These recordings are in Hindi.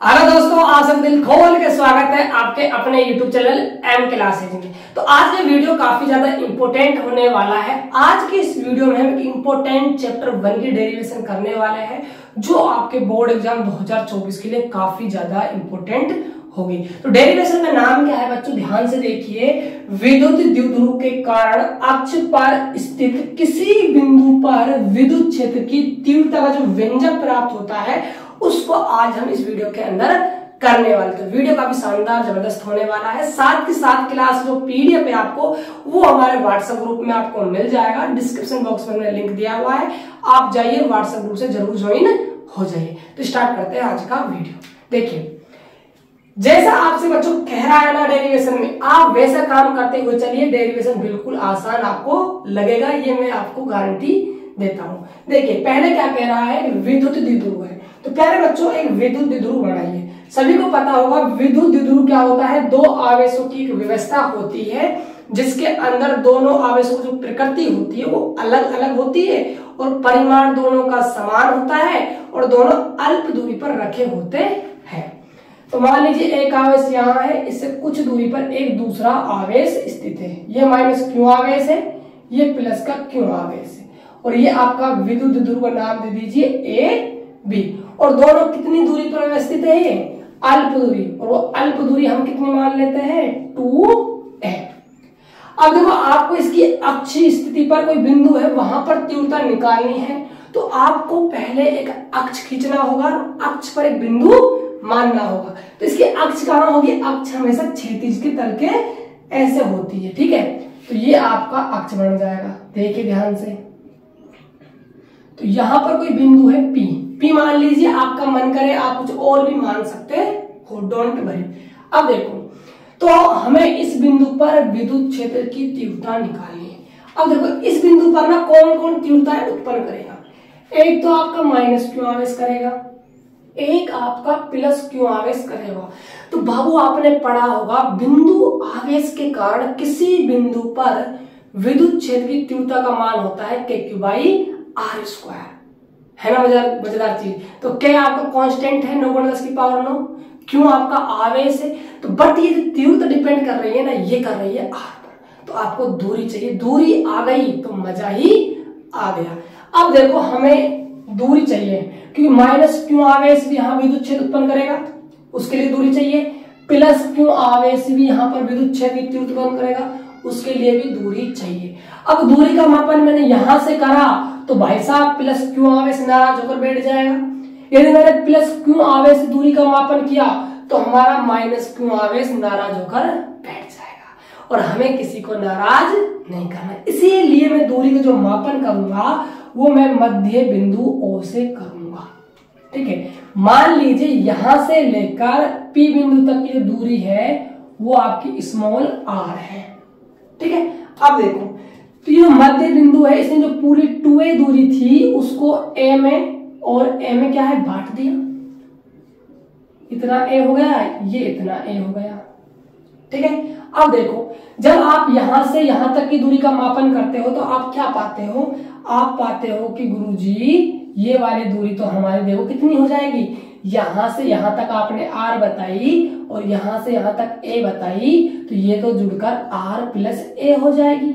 हेलो दोस्तों, आप सब दिल खोल के स्वागत है आपके अपने YouTube चैनल एम क्लासेज में। तो आज ये वीडियो काफी ज्यादा इंपॉर्टेंट होने वाला है। आज के इस वीडियो में हम इंपॉर्टेंट चैप्टर 1 की डेरिवेशन करने वाले हैं, जो आपके बोर्ड एग्जाम 2024 के लिए काफी ज्यादा इंपॉर्टेंट होगी। तो डेरिवेशन का नाम क्या है बच्चों, ध्यान से देखिए। विद्युत द्विध्रुव के कारण अक्ष पर स्थित किसी बिंदु पर विद्युत क्षेत्र की तीव्रता का जो व्यंजक प्राप्त होता है उसको आज हम इस वीडियो के अंदर करने वाले। तो वीडियो काफी शानदार जबरदस्त होने वाला है। साथ के साथ क्लास जो पीडीएफ है आपको वो हमारे व्हाट्सएप ग्रुप में आपको मिल जाएगा। डिस्क्रिप्शन बॉक्स में मैंने लिंक दिया हुआ है, आप जाइए व्हाट्सएप ग्रुप से जरूर ज्वाइन हो जाइए। तो स्टार्ट करते हैं आज का वीडियो। देखिए, जैसा आपसे बच्चों कह रहा है ना डेरिवेशन में, आप वैसा काम करते हुए चलिए, डेरिवेशन बिल्कुल आसान आपको लगेगा, ये मैं आपको गारंटी देता हूं। देखिए, पहले क्या कह रहा है, विद्युत द्विध्रुव है। तो प्यारे बच्चों, एक विद्युत द्विध्रुव बनाइए। सभी को पता होगा विद्युत द्विध्रुव क्या होता है, दो आवेशों की एक व्यवस्था होती है जिसके अंदर दोनों आवेशों की जो प्रकृति होती है वो अलग अलग होती है और परिमाण दोनों का समान होता है और दोनों अल्प दूरी पर रखे होते हैं। तो मान लीजिए एक आवेश यहाँ है, इससे कुछ दूरी पर एक दूसरा आवेश स्थित है। ये माइनस क्यू आवेश है, ये प्लस का क्यू आवेश है, और ये आपका विद्युत द्विध्रुव का नाम दे दीजिए ए बी। और दोनों कितनी दूरी पर अवस्थित है, अल्प दूरी, और वो अल्प दूरी हम कितनी मान लेते हैं, 2a। अब देखो, आपको इसकी अक्षीय स्थिति पर कोई बिंदु है, वहां पर तीव्रता निकालनी है। तो आपको पहले एक अक्ष खींचना होगा, अक्ष पर एक बिंदु मानना होगा। तो इसकी अक्ष कहां होगी, अक्ष हमेशा क्षैतिज के तल के ऐसे होती है, ठीक है। तो ये आपका अक्ष बन जाएगा, देखिए ध्यान से। तो यहां पर कोई बिंदु है P मान लीजिए, आपका मन करे आप कुछ और भी मान सकते हो, डोंट वरी। अब देखो, तो हमें इस बिंदु पर विद्युत क्षेत्र की तीव्रता निकालनी है। अब देखो, इस बिंदु पर ना कौन कौन तीव्रताएं उत्पन्न करेगा। एक तो आपका माइनस क्यू आवेश करेगा, एक आपका प्लस क्यू आवेश करेगा। तो बाबू आपने पढ़ा होगा, बिंदु आवेश के कारण किसी बिंदु पर विद्युत क्षेत्र की तीव्रता का मान होता है KQ/R², है ना मजेदार चीज। तो क्या आपका कांस्टेंट है 9 × 10⁻⁹, क्यों आपका आवेश है। तो बट ये तीव्रता डिपेंड कर रही है ना, ये कर रही है R पर। तो आपको दूरी चाहिए, दूरी आ गई तो मजा ही आ गया। अब देखो, हमें दूरी चाहिए क्योंकि माइनस क्यू आवेश भी यहाँ विद्युत क्षेत्र उत्पन्न करेगा, उसके लिए दूरी चाहिए। प्लस क्यू आवेश भी यहाँ पर विद्युत क्षेत्र की तीव्रता उत्पन्न करेगा, उसके लिए भी दूरी चाहिए। अब दूरी का मापन मैंने यहां से करा तो भाई साहब प्लस क्यू आवेश नाराज होकर बैठ जाएगा। यदि मैंने प्लस क्यू आवेश दूरी का मापन किया तो हमारा माइनस क्यू आवेश नाराज होकर बैठ जाएगा, और हमें किसी को नाराज नहीं करना। इसीलिए मैं दूरी का जो मापन करूंगा वो मैं मध्य बिंदु O से करूंगा, ठीक है। मान लीजिए यहां से लेकर P बिंदु तक की जो दूरी है वो आपकी स्मॉल r है, ठीक है। अब देखो, तो ये मध्य बिंदु है, इसने जो पूरी 2a दूरी थी उसको a में और a में क्या है बांट दिया। इतना a हो गया, ये इतना a हो गया, ठीक है। अब देखो, जब आप यहां से यहां तक की दूरी का मापन करते हो तो आप क्या पाते हो, आप पाते हो कि गुरुजी ये वाली दूरी तो हमारी देखो कितनी हो जाएगी। यहां से यहां तक आपने r बताई और यहां से यहां तक a बताई, तो ये तो जुड़कर r+a हो जाएगी,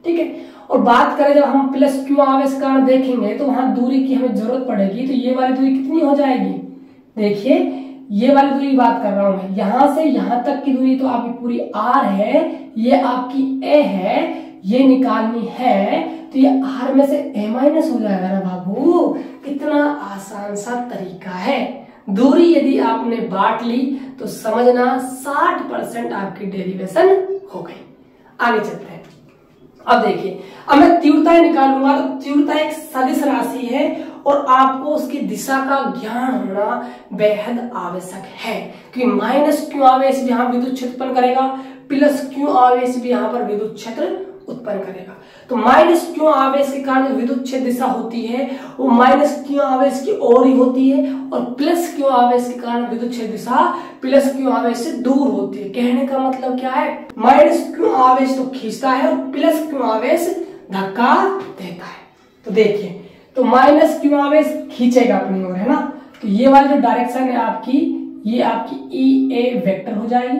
ठीक है। और बात करें जब हम प्लस क्यू आवेश कारण देखेंगे तो वहां दूरी की हमें जरूरत पड़ेगी, तो ये वाली दूरी कितनी हो जाएगी। देखिए, ये वाली दूरी बात कर रहा हूं मैं, यहां से यहां तक की दूरी तो आपकी पूरी r है, ये आपकी a है, ये निकालनी है, तो ये r में से a- हो जाएगा ना बाबू। कितना आसान सा तरीका है। दूरी यदि आपने बांट ली तो समझना 60% आपकी डेरिवेशन हो गई। आगे चलते हैं। अब देखिए, अब मैं तीव्रताएं निकालूंगा तो तीव्रता एक सदिश राशि है और आपको उसकी दिशा का ज्ञान होना बेहद आवश्यक है, क्योंकि माइनस क्यू आवेश भी यहाँ विद्युत क्षेत्र उत्पन्न करेगा, प्लस क्यू आवेश भी यहाँ पर विद्युत क्षेत्र उत्पन्न करेगा। तो माइनस क्यू आवेश के कारण विद्युत क्षेत्र दिशा होती है वो माइनस क्यू आवेश की ओर ही होती है, और प्लस क्यू आवेश के कारण विद्युत क्षेत्र दिशा प्लस क्यू आवेश से दूर होती है। कहने का मतलब क्या है, माइनस क्यू आवेश तो खींचता है और प्लस क्यू आवेश धक्का देता है। तो देखिए, तो माइनस क्यू आवेश खींचेगा अपनी ओर, है ना। तो ये वाली जो डायरेक्शन है आपकी, ये आपकी ई ए वेक्टर हो जाएगी,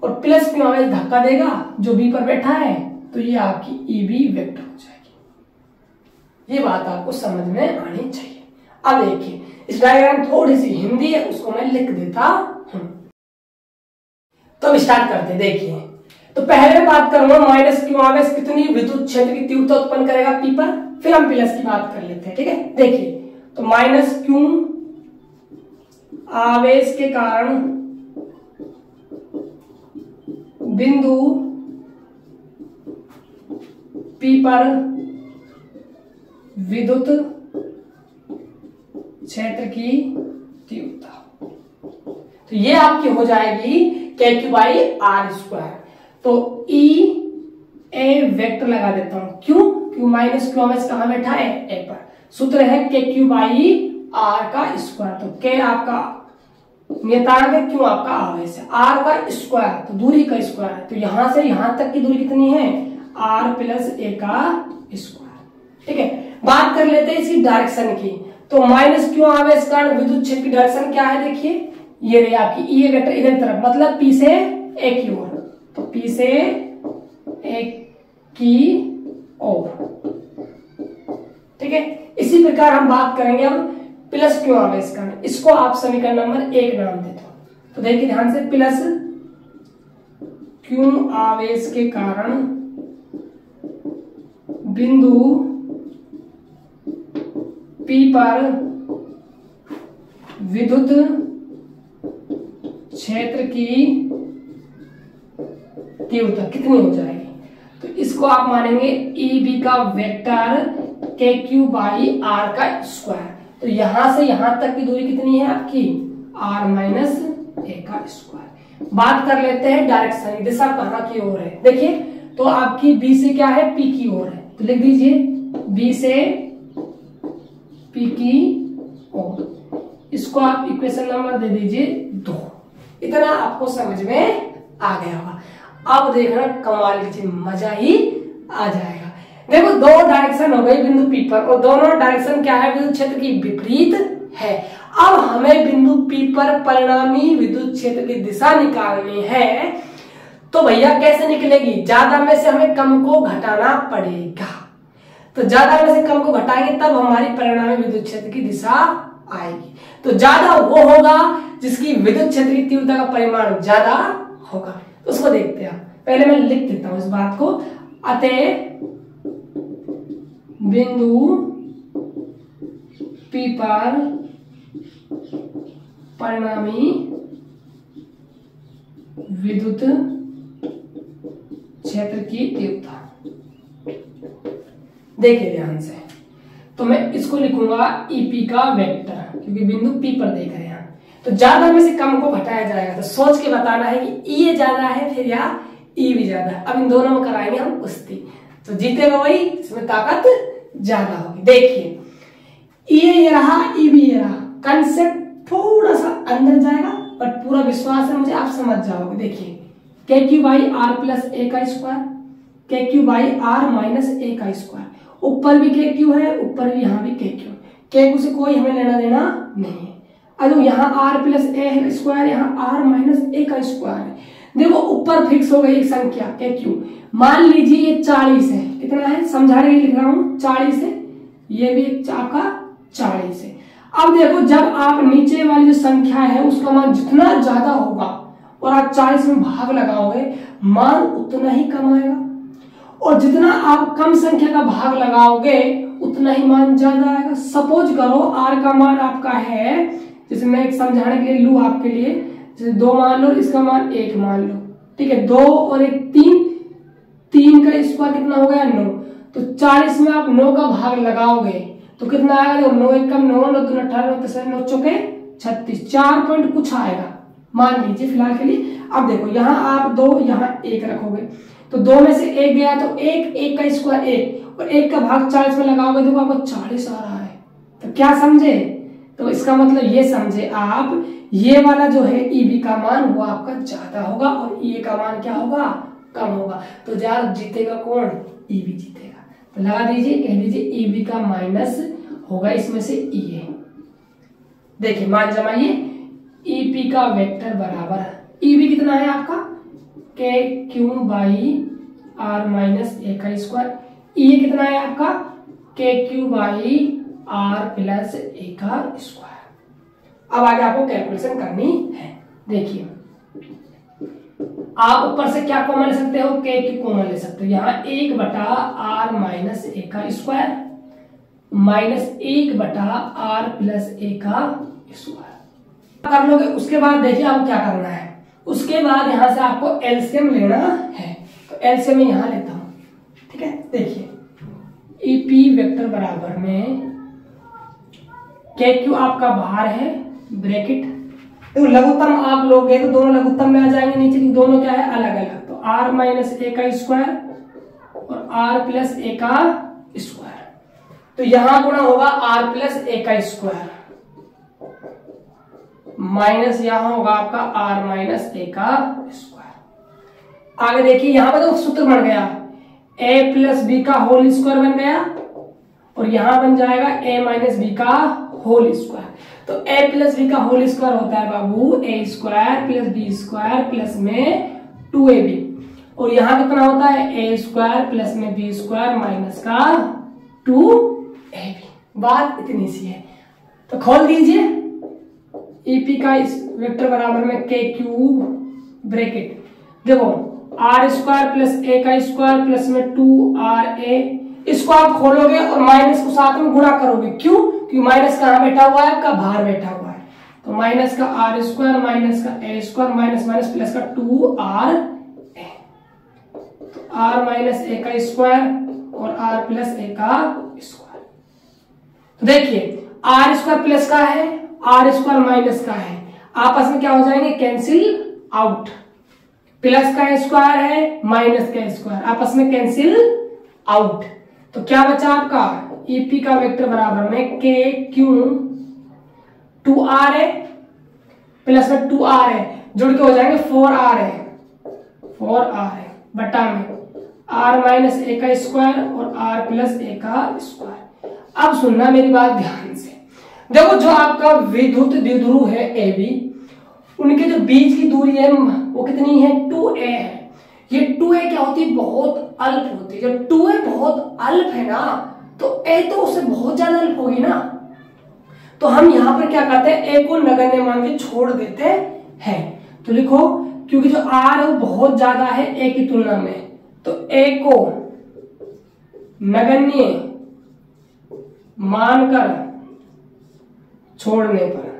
और प्लस क्यू आवेश धक्का देगा जो बी पर बैठा है, तो ये आपकी ई बी वेक्टर हो जाएगी। ये बात आपको समझ में आनी चाहिए। अब देखिए इस डायग्राम थोड़ी सी हिंदी है, उसको मैं लिख देता हूं। तो अब स्टार्ट करते हैं। देखिए तो पहले बात करूंगा माइनस क्यू आवेश कितनी विद्युत क्षेत्र की तीव्रता उत्पन्न करेगा पी पर, फिर हम प्लस की बात कर लेते हैं, ठीक है। देखिए तो माइनस क्यू आवेश के कारण बिंदु पी पर विद्युत क्षेत्र की तीव्रता, तो ये आपकी हो जाएगी के क्यू बाई आर स्क्वायर। तो ई ए वेक्टर लगा देता हूं, क्यों? क्यू माइनस क्यू आवेश कहां बैठा है? ए पर। सूत्र है के क्यू बाई आर का स्क्वायर, तो के आपका नियतांक है, क्यू आपका आवेश है, आर का स्क्वायर तो दूरी का स्क्वायर है, तो यहां से यहां तक की दूरी कितनी है? आर प्लस ए का स्क्वायर, ठीक है। बात कर लेते हैं इसी डायरेक्शन की। तो माइनस क्यू आवेश कारण विद्युत क्षेत्र की डायरेक्शन क्या है? देखिए ये रही आपकी ई ए वेक्टर इधर तरफ, मतलब पी से ए की ओर, तो पी से ए की ओर, ठीक है। इसी प्रकार हम बात करेंगे अब प्लस क्यू आवेश कारण, इसको आप समीकरण नंबर 1 नाम देते हो। तो देखिए ध्यान से, प्लस क्यू आवेश के कारण बिंदु पी पर विद्युत क्षेत्र की तीव्रता कितनी हो जाएगी? तो इसको आप मानेंगे ई बी का वेक्टर के क्यू बाई आर का स्क्वायर, तो यहां से यहां तक की दूरी कितनी है आपकी? आर माइनस ए का स्क्वायर। बात कर लेते हैं डायरेक्शन, दिशा कहां की ओर है? देखिए तो आपकी बी से क्या है? पी की ओर है, तो लिख दीजिए बी से पी की ओर। इसको आप इक्वेशन नंबर दे दीजिए 2। इतना आपको समझ में आ गया होगा। अब देखना कमाल की चीज, मजा ही आ जाएगा। देखो दो डायरेक्शन हो गई बिंदु पी पर, और दोनों डायरेक्शन क्या है? विद्युत क्षेत्र की विपरीत है। अब हमें बिंदु पी पर परिणामी विद्युत क्षेत्र की दिशा निकालनी है, तो भैया कैसे निकलेगी? ज्यादा में से हमें कम को घटाना पड़ेगा, तो ज्यादा में से कम को घटाएंगे तब हमारी परिणामी विद्युत क्षेत्र की दिशा आएगी। तो ज्यादा वो होगा जिसकी विद्युत क्षेत्र की तीव्रता का परिमाण ज्यादा होगा। तो उसको देखते हैं। पहले मैं लिख देता हूं इस बात को। अतः बिंदु पी पर परिणामी विद्युत क्षेत्र की तीव्रता, देखिए ध्यान से, तो मैं इसको लिखूंगा ईपी का वेक्टर, क्योंकि बिंदु पी पर देख रहे हैं। तो ज्यादा में से कम को घटाया जाएगा, तो सोच के बताना है कि ई ज्यादा है फिर या ई भी ज्यादा है। अब इन दोनों में कराएंगे हम कुश्ती, तो जीतेगा वही, इसमें ताकत ज्यादा होगी। देखिए ये रहा, ई भी ये रहा। कंसेप्ट थोड़ा सा अंदर जाएगा, पर पूरा विश्वास है मुझे आप समझ जाओगे। देखिए के क्यू बाई आर प्लस ए का स्क्वायर, के क्यू बाई आर माइनस ए का स्क्वायर, ऊपर भी के क्यू है, ऊपर भी यहाँ भी के क्यू, के क्यू से कोई हमें लेना देना नहीं है। अब यहाँ आर प्लस ए स्क्वायर, यहाँ आर माइनस ए का स्क्वायर है। देखो ऊपर फिक्स हो गई एक संख्या के क्यू, मान लीजिए ये 40 है। कितना है समझाने के लिए लिख रहा हूं, 40 है, ये भी आपका 40 है। अब देखो जब आप नीचे वाली जो संख्या है उसका मान जितना ज्यादा होगा और आप 40 में भाग लगाओगे, मान उतना ही कम आएगा, और जितना आप कम संख्या का भाग लगाओगे उतना ही मान ज्यादा आएगा। सपोज करो आर का मान आपका है, जैसे मैं एक समझाने के लिए लू आपके लिए, जैसे 2 मान लो, इसका मान 1 मान लो, ठीक है। 2 और 1 3, 3 का स्क्वायर कितना हो गया? 9। तो 40 में आप 9 का भाग लगाओगे तो कितना आएगा? 9 1 कम 9, 9 2 18, 9 चौके 36, 4 पॉइंट कुछ आएगा मान लीजिए फिलहाल के लिए। अब देखो यहाँ आप 2, यहाँ 1 रखोगे, तो 2 में से 1 गया तो 1 का स्क्वायर 1, और 1 का भाग 40 में लगाओगे देखो आपको 40 आ रहा है। तो क्या समझे? तो इसका मतलब ये समझे आप, ये वाला जो है ईबी का मान वो आपका ज्यादा होगा और ई का मान क्या होगा? कम होगा। तो ज्यादा जीतेगा कौन? ईबी जीतेगा। तो लगा दीजिए, कह दीजिए ईबी का माइनस होगा इसमें से ई है। देखिए मान जमाइए, ईपी का वेक्टर बराबर है, ईबी कितना है आपका के क्यू बाई आर माइनस ए का स्क्वायर, ई कितना है आपका के क्यू बाई आर प्लस ए का स्क्वायर। अब आगे आपको कैलकुलेशन करनी है। देखिए आप ऊपर से क्या कॉमन ले सकते हो, के की कॉमन ले सकते हो, यहाँ 1 बटा आर माइनस ए का स्क्वायर माइनस 1 बटा आर प्लस ए का स्क्वायर कर लोगे। उसके बाद देखिए आपको क्या करना है, उसके बाद यहां से आपको एलसीएम लेना है, तो एलसीएम मैं यहां लेता हूं, ठीक है। देखिए ईपी वेक्टर बराबर में के क्यू आपका बाहर है ब्रैकेट, तो लघुत्तम आप लोगे तो दोनों लघुत्तम में आ जाएंगे, नीचे की दोनों क्या है अलग अलग, तो आर माइनस ए का स्क्वायर और आर प्लस ए का स्क्वायर, तो यहां गुणा होगा आर प्लस ए का स्क्वायर माइनस यहां होगा आपका आर माइनस ए का स्क्वायर। आगे देखिए यहां पर तो सूत्र बन गया ए प्लस बी का होल स्क्वायर बन गया और यहां बन जाएगा ए माइनस बी का होल स्क्वायर। तो ए प्लस बी का होल स्क्वायर होता है बाबू A square plus B square plus में 2ab, और यहां कितना होता है ए स्क्वायर प्लस में बी स्क्वायर माइनस का 2ab। बात इतनी सी है, तो खोल दीजिए ईपी का इस वेक्टर बराबर में के क्यूब ब्रैकेट, देखो आर स्क्वायर प्लस ए का स्क्वायर प्लस में 2ra, इसको आप खोलोगे और माइनस को साथ में गुणा करोगे, क्यों, क्योंकि माइनस कहां बैठा हुआ है, आपका बाहर बैठा हुआ है, तो माइनस का आर स्क्वायर माइनस का ए स्क्वायर माइनस माइनस प्लस का 2ra, तो आर माइनस ए का स्क्वायर और आर प्लस ए का स्क्वायर। तो देखिए आर स्क्वायर प्लस का है, आर स्क्वायर माइनस का है, आपस में क्या हो जाएंगे कैंसिल आउट, प्लस का स्क्वायर है माइनस का स्क्वायर आपस में कैंसिल आउट, तो क्या बचा आपका ईपी का वेक्टर बराबर में के क्यू 2ra प्लस में 2ra जुड़ के हो जाएंगे 4ra बटा में आर माइनस ए का स्क्वायर और आर प्लस ए का स्क्वायर। अब सुनना मेरी बात ध्यान से, देखो जो आपका विद्युत द्विध्रुव है AB, उनके जो बीच की दूरी है वो कितनी है 2a है। ये 2a क्या होती है, बहुत अल्प होती है, जब 2a बहुत अल्प है ना तो a तो उससे बहुत ज्यादा अल्प होगी ना, तो हम यहां पर क्या करते हैं a को नगण्य मान के छोड़ देते हैं, तो लिखो क्योंकि जो r है वो बहुत ज्यादा है a की तुलना में, तो a को नगण्य मानकर छोड़ने पर,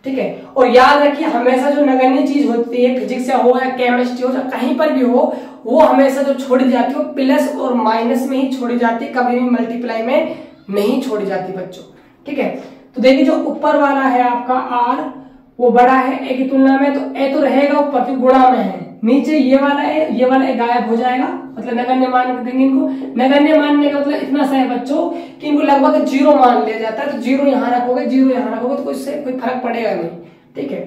ठीक है। और याद रखिए हमेशा जो नगण्य चीज होती है, फिजिक्स या हो या केमिस्ट्री हो या कहीं पर भी हो, वो हमेशा जो छोड़ी जाती है वो प्लस और माइनस में ही छोड़ी जाती है, कभी भी मल्टीप्लाई में नहीं छोड़ी जाती बच्चों, ठीक है। तो देखिए जो ऊपर वाला है आपका r वो बड़ा है a की तुलना में, तो a तो रहेगा ऊपर क्योंकि गुणा में है, नीचे ये वाला है, ये वाला गायब हो जाएगा, मतलब नगण्य मान देंगे इनको। नगण्य मानने का मतलब इतना सा है बच्चों कि इनको लगभग 0 मान लिया जाता है, तो 0 यहाँ रखोगे 0 यहाँ रखोगे तो इससे कोई फर्क पड़ेगा नहीं, ठीक है।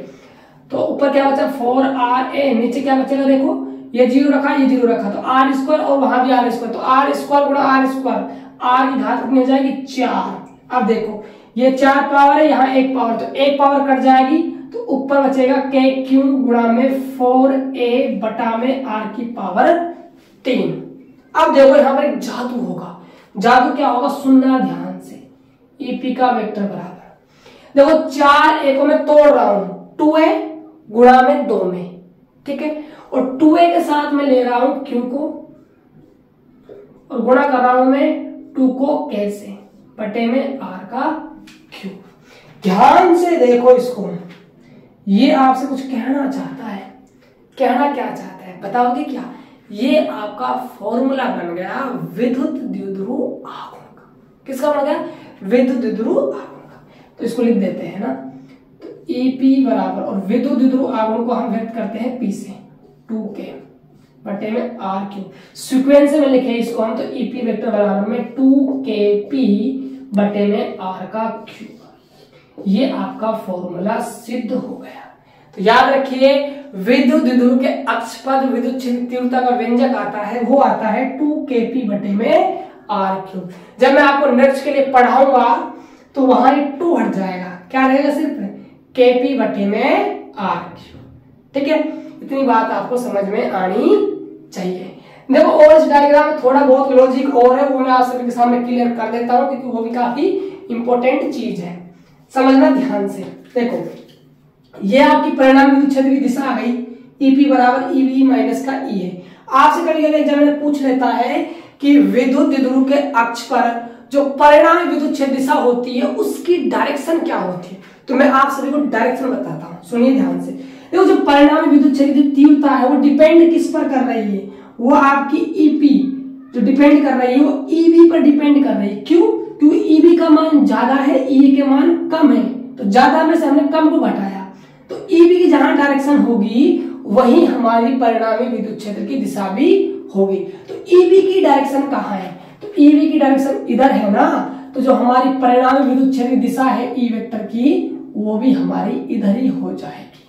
तो ऊपर क्या बचा 4ra, नीचे क्या बचेगा, देखो ये 0 रखा ये 0 रखा, तो आर स्क्वायर और वहां भी आर स्क्वायर, तो आर स्क्वायर गुणा आर स्क्वायर, आर की घात कितनी हो जाएगी 4। अब देखो ये 4 पावर है, यहाँ 1 पावर, तो 1 पावर कट जाएगी, तो ऊपर बचेगा के क्यू गुणा में 4a बटा में r की पावर 3। अब देखो यहां पर एक जादू होगा, जादू क्या होगा सुनना ध्यान से, ईपी का वेक्टर बराबर, देखो 4a को मैं तोड़ रहा हूं 2a गुणा में 2 में, ठीक है, और 2a के साथ मैं ले रहा हूं q को और गुणा कर रहा हूं मैं 2 को कैसे बटे में r का क्यूब। ध्यान से देखो इसको, ये आपसे कुछ कहना चाहता है, कहना क्या चाहता है बताओगे क्या, ये आपका फॉर्मूला बन गया विद्युत द्विध्रुव आघूर्ण का। किसका बन गया, विद्युत द्विध्रुव आघूर्ण का। तो इसको लिख देते हैं ना, तो ईपी बराबर, और विद्युत द्विध्रुव आघूर्ण को हम व्यक्त करते हैं पी से 2k बटे में आर क्यूब, सीक्वेंस में लिखे इसको हम, तो ईपी वेक्टर बराबर में 2kp बटे में आर का क्यूब। ये आपका फॉर्मूला सिद्ध हो गया। तो याद रखिए विद्युत द्विध्रुव के अक्ष पर विद्युत तीव्रता का व्यंजक आता है वो आता है 2kp बटे में r3। जब मैं आपको नेक्स्ट के लिए पढ़ाऊंगा तो वहां 2 हट जाएगा, क्या रहेगा सिर्फ kp बटे में r3। ठीक है, इतनी बात आपको समझ में आनी चाहिए। देखो और इस डायग्राम में थोड़ा बहुत लॉजिक और है, वो मैं आप सभी के सामने क्लियर कर देता हूं क्योंकि वो भी काफी इंपॉर्टेंट चीज है, समझना ध्यान से। देखो ये आपकी परिणामी विद्युत क्षेत्र की दिशा आ गई, EP बराबर EB माइनस का E है। आपसे कभी कभी एग्जामिनर पूछ लेता है कि विद्युत द्विध्रुव के अक्ष पर जो परिणामी विद्युत क्षेत्र दिशा होती है उसकी डायरेक्शन क्या होती है, तो मैं आप सभी को डायरेक्शन बताता हूं, सुनिए ध्यान से। देखो जो परिणामी विद्युत क्षेत्र की तीव्रता है वो डिपेंड किस पर कर रही है, वो आपकी EP जो डिपेंड कर रही है वो EB पर डिपेंड कर रही है। क्यों? क्योंकि EB का मान ज्यादा है, EA के मान कम है, तो ज्यादा में से हमने कम को घटाया, तो EB की जहां डायरेक्शन होगी वही हमारी परिणामी विद्युत क्षेत्र की दिशा भी होगी। तो EB की डायरेक्शन कहाँ है, तो EB की डायरेक्शन इधर है ना, तो जो हमारी परिणामी विद्युत क्षेत्र की दिशा है E वेक्टर की वो भी हमारी इधर ही हो जाएगी।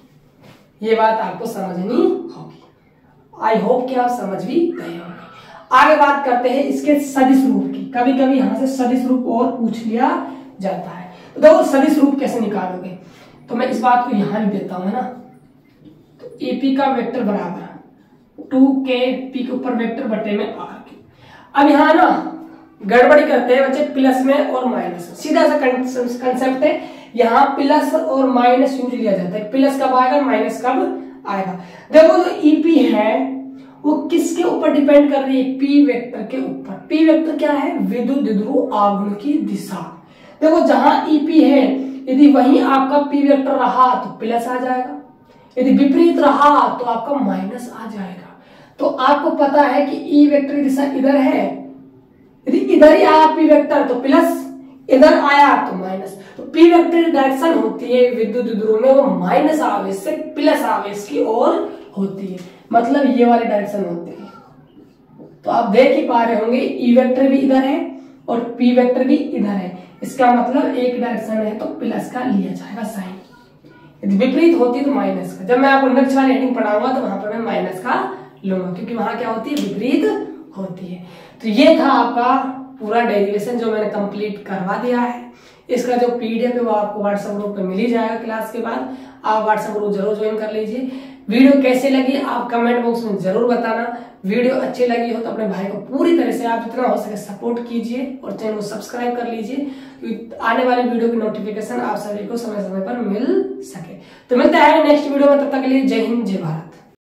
ये बात आपको समझनी होगी। आई होप कि आप समझ भी गए होंगे। आगे बात करते हैं इसके सदिश रूप की। कभी कभी यहां से सदिश रूप और पूछ लिया जाता है, तो देखो सदिश रूप कैसे निकालोगे, तो मैं इस बात को यहां लिख देता हूं ना, तो EP का वेक्टर बराबर 2k P के ऊपर वेक्टर बटे में r। अब यहां ना गड़बड़ी करते हैं बच्चे प्लस में और माइनस, सीधा सा कंसेप्ट है, यहाँ प्लस और माइनस यूज लिया जाता है, प्लस कब आएगा माइनस कब आएगा। देखो जो EP है वो किसके ऊपर डिपेंड कर रही है, P वेक्टर के ऊपर। P वेक्टर क्या है, विद्युत द्विध्रुव आघूर्ण की दिशा। देखो जहां EP है यदि वहीं आपका P वेक्टर रहा तो प्लस आ जाएगा, यदि विपरीत रहा तो आपका माइनस आ जाएगा। तो आपको पता है कि E वेक्टर की दिशा इधर है, यदि इधर ही आया P वेक्टर तो प्लस, इधर आया तो माइनस। तो P वेक्टर की डायरेक्शन होती है विद्युत द्विध्रुव में वो माइनस आवेश से प्लस आवेश की ओर होती है, मतलब ये वाली डायरेक्शन होती है। तो आप देख ही पा रहे होंगे E वेक्टर भी इधर है और P वेक्टर भी इधर है, इसका मतलब एक डायरेक्शन है तो प्लस का लिया जाएगा साइन, यदि विपरीत होती तो माइनस का। जब मैं आपको नेक्स्ट वाली हेडिंग पढ़ाऊंगा तो वहां पर मैं माइनस का लूंगा क्योंकि वहां क्या होती है, विपरीत होती है। तो ये था आपका पूरा डेरिवेशन जो मैंने कंप्लीट करवा दिया है। इसका जो PDF है वो आपको व्हाट्सएप ग्रुप पे मिल ही जाएगा क्लास के बाद, आप व्हाट्सएप ग्रुप जरूर ज्वाइन कर लीजिए। वीडियो कैसे लगी आप कमेंट बॉक्स में जरूर बताना। वीडियो अच्छी लगी हो तो अपने भाई को पूरी तरह से आप जितना हो सके सपोर्ट कीजिए और चैनल को सब्सक्राइब कर लीजिए क्योंकि आने वाले वीडियो की नोटिफिकेशन आप सभी को समय समय पर मिल सके। तो मिलते हैं नेक्स्ट वीडियो में, तब तक के लिए जय हिंद जय भारत।